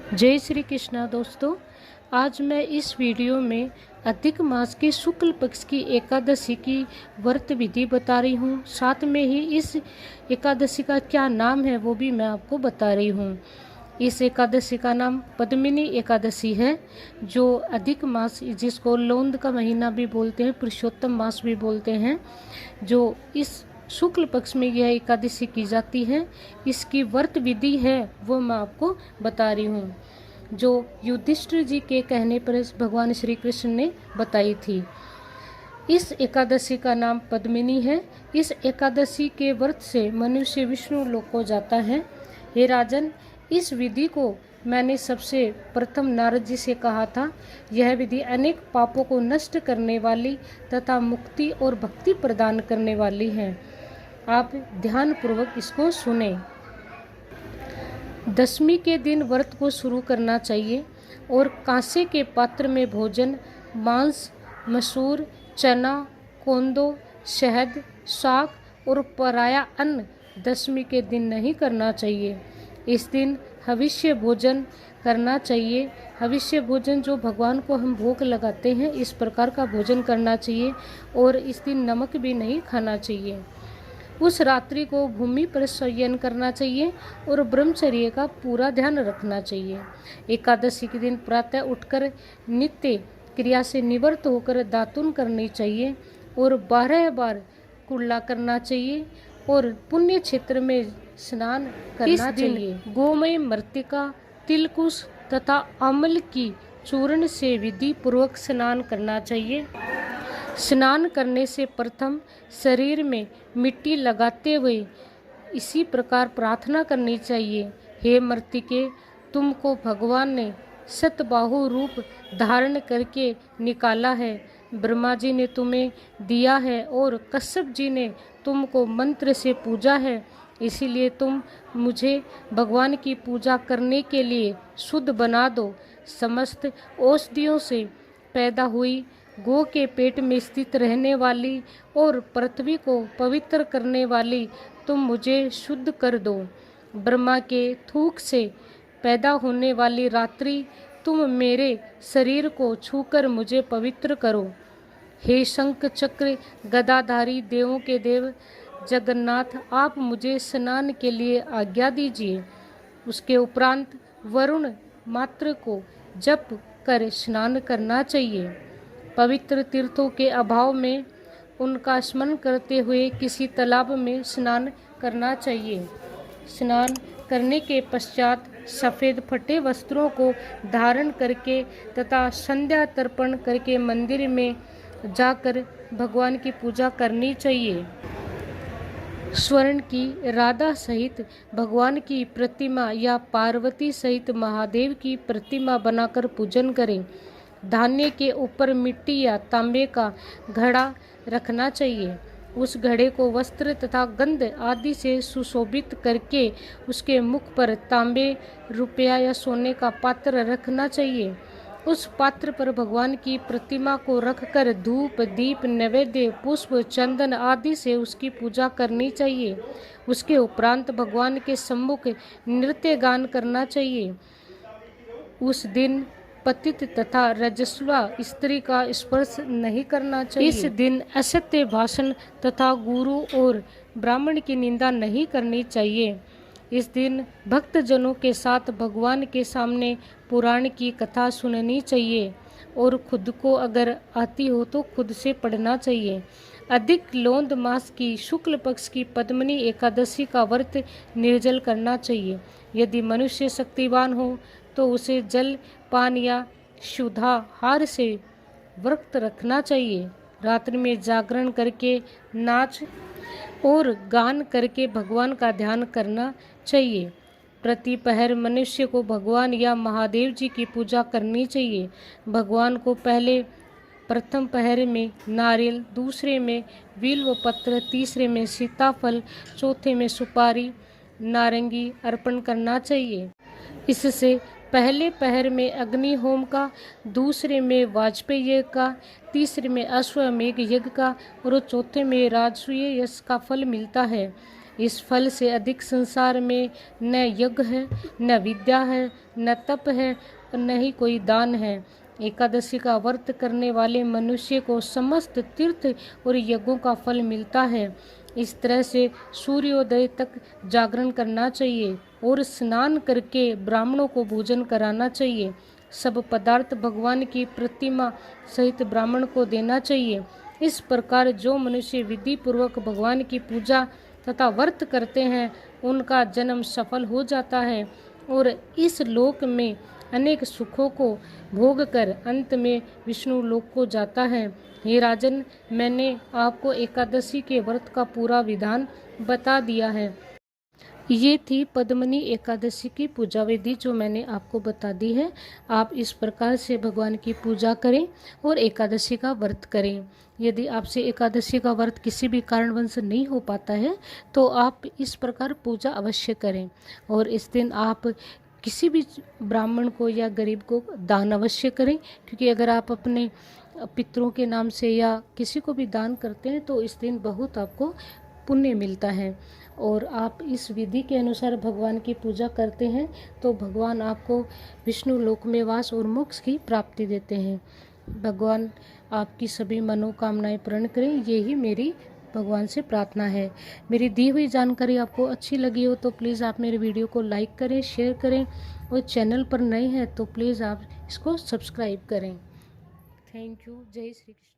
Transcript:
जय श्री कृष्णा दोस्तों। आज मैं इस वीडियो में अधिक मास के शुक्ल पक्ष की एकादशी की व्रत विधि बता रही हूँ। साथ में ही इस एकादशी का क्या नाम है वो भी मैं आपको बता रही हूँ। इस एकादशी का नाम पद्मिनी एकादशी है, जो अधिक मास जिसको लौंद का महीना भी बोलते हैं, पुरुषोत्तम मास भी बोलते हैं, जो इस शुक्ल पक्ष में यह एकादशी की जाती है। इसकी व्रत विधि है वो मैं आपको बता रही हूँ, जो युधिष्ठिर जी के कहने पर भगवान श्री कृष्ण ने बताई थी। इस एकादशी का नाम पद्मिनी है। इस एकादशी के व्रत से मनुष्य विष्णु लोक को जाता है। हे राजन, इस विधि को मैंने सबसे प्रथम नारद जी से कहा था। यह विधि अनेक पापों को नष्ट करने वाली तथा मुक्ति और भक्ति प्रदान करने वाली है। आप ध्यानपूर्वक इसको सुने। दशमी के दिन व्रत को शुरू करना चाहिए और कांसे के पात्र में भोजन, मांस, मसूर, चना, कोंदो, शहद, शाक और पराया अन्न दशमी के दिन नहीं करना चाहिए। इस दिन हविष्य भोजन करना चाहिए। हविष्य भोजन जो भगवान को हम भोग लगाते हैं, इस प्रकार का भोजन करना चाहिए और इस दिन नमक भी नहीं खाना चाहिए। उस रात्रि को भूमि पर शयन करना चाहिए और ब्रह्मचर्य का पूरा ध्यान रखना चाहिए। एकादशी के दिन प्रातः उठकर नित्य क्रिया से निवृत्त होकर दातुन करनी चाहिए और 12 बार कुल्ला करना चाहिए और पुण्य क्षेत्र में स्नान करना चाहिए। गोमय मृतिका, तिलकुश तथा अमल की चूर्ण से विधि पूर्वक स्नान करना चाहिए। स्नान करने से प्रथम शरीर में मिट्टी लगाते हुए इसी प्रकार प्रार्थना करनी चाहिए। हे मृतिके, तुमको भगवान ने सतबाहु रूप धारण करके निकाला है। ब्रह्मा जी ने तुम्हें दिया है और कश्यप जी ने तुमको मंत्र से पूजा है। इसीलिए तुम मुझे भगवान की पूजा करने के लिए शुद्ध बना दो। समस्त औषधियों से पैदा हुई, गो के पेट में स्थित रहने वाली और पृथ्वी को पवित्र करने वाली तुम मुझे शुद्ध कर दो। ब्रह्मा के थूक से पैदा होने वाली रात्रि, तुम मेरे शरीर को छूकर मुझे पवित्र करो। हे शंख चक्र गदाधारी देवों के देव जगन्नाथ, आप मुझे स्नान के लिए आज्ञा दीजिए। उसके उपरांत वरुण मात्र को जप कर स्नान करना चाहिए। पवित्र तीर्थों के अभाव में उनका स्मरण करते हुए किसी तालाब में स्नान करना चाहिए। स्नान करने के पश्चात सफ़ेद फटे वस्त्रों को धारण करके तथा संध्या तर्पण करके मंदिर में जाकर भगवान की पूजा करनी चाहिए। स्वर्ण की राधा सहित भगवान की प्रतिमा या पार्वती सहित महादेव की प्रतिमा बनाकर पूजन करें। धान्य के ऊपर मिट्टी या तांबे का घड़ा रखना चाहिए। उस घड़े को वस्त्र तथा गंध आदि से सुशोभित करके उसके मुख पर तांबे, रुपया या सोने का पात्र रखना चाहिए। उस पात्र पर भगवान की प्रतिमा को रखकर धूप, दीप, नैवेद्य, पुष्प, चंदन आदि से उसकी पूजा करनी चाहिए। उसके उपरांत भगवान के सम्मुख नृत्य गान करना चाहिए। उस दिन पतित तथा रजस्वा स्त्री का स्पर्श नहीं करना चाहिए। इस दिन असत्य भाषण तथा गुरु और ब्राह्मण की निंदा नहीं करनी चाहिए। इस दिन भक्तजनों के साथ भगवान के सामने पुराण की कथा सुननी चाहिए और खुद को अगर आती हो तो खुद से पढ़ना चाहिए। अधिक लौंद मास की शुक्ल पक्ष की पद्मिनी एकादशी का व्रत निर्जल करना चाहिए। यदि मनुष्य शक्तिवान हो तो उसे जल पान या शुद्धाहार से व्रत रखना चाहिए। रात्रि में जागरण करके नाच और गान करके भगवान का ध्यान करना चाहिए। प्रति पहर मनुष्य को भगवान या महादेव जी की पूजा करनी चाहिए। भगवान को पहले प्रथम पहर में नारियल, दूसरे में बिल्व पत्र, तीसरे में सीताफल, चौथे में सुपारी, नारंगी अर्पण करना चाहिए। इससे पहले पहर में अग्नि होम का, दूसरे में वाजपेयी यज्ञ का, तीसरे में अश्वमेघ यज्ञ का और चौथे में राजसूय यज्ञ का फल मिलता है। इस फल से अधिक संसार में न यज्ञ है, न विद्या है, न तप है और न ही कोई दान है। एकादशी का व्रत करने वाले मनुष्य को समस्त तीर्थ और यज्ञों का फल मिलता है। इस तरह से सूर्योदय तक जागरण करना चाहिए और स्नान करके ब्राह्मणों को भोजन कराना चाहिए। सब पदार्थ भगवान की प्रतिमा सहित ब्राह्मण को देना चाहिए। इस प्रकार जो मनुष्य विधि पूर्वक भगवान की पूजा तथा व्रत करते हैं उनका जन्म सफल हो जाता है और इस लोक में अनेक सुखों को भोग कर अंत में विष्णु लोक को जाता है। हे राजन, मैंने आपको एकादशी के व्रत का पूरा विधान बता दिया है। ये थी पद्मनी एकादशी की पूजा विधि जो मैंने आपको बता दी है। आप इस प्रकार से भगवान की पूजा करें और एकादशी का व्रत करें। यदि आपसे एकादशी का व्रत किसी भी कारणवश नहीं हो पाता है तो आप इस प्रकार पूजा अवश्य करें और इस दिन आप किसी भी ब्राह्मण को या गरीब को दान अवश्य करें, क्योंकि अगर आप अपने पितरों के नाम से या किसी को भी दान करते हैं तो इस दिन बहुत आपको पुण्य मिलता है। और आप इस विधि के अनुसार भगवान की पूजा करते हैं तो भगवान आपको विष्णु लोक में वास और मोक्ष की प्राप्ति देते हैं। भगवान आपकी सभी मनोकामनाएं पूर्ण करें, यही मेरी भगवान से प्रार्थना है। मेरी दी हुई जानकारी आपको अच्छी लगी हो तो प्लीज़ आप मेरे वीडियो को लाइक करें, शेयर करें और चैनल पर नए हैं तो प्लीज़ आप इसको सब्सक्राइब करें। Thank you. जय श्री कृष्ण।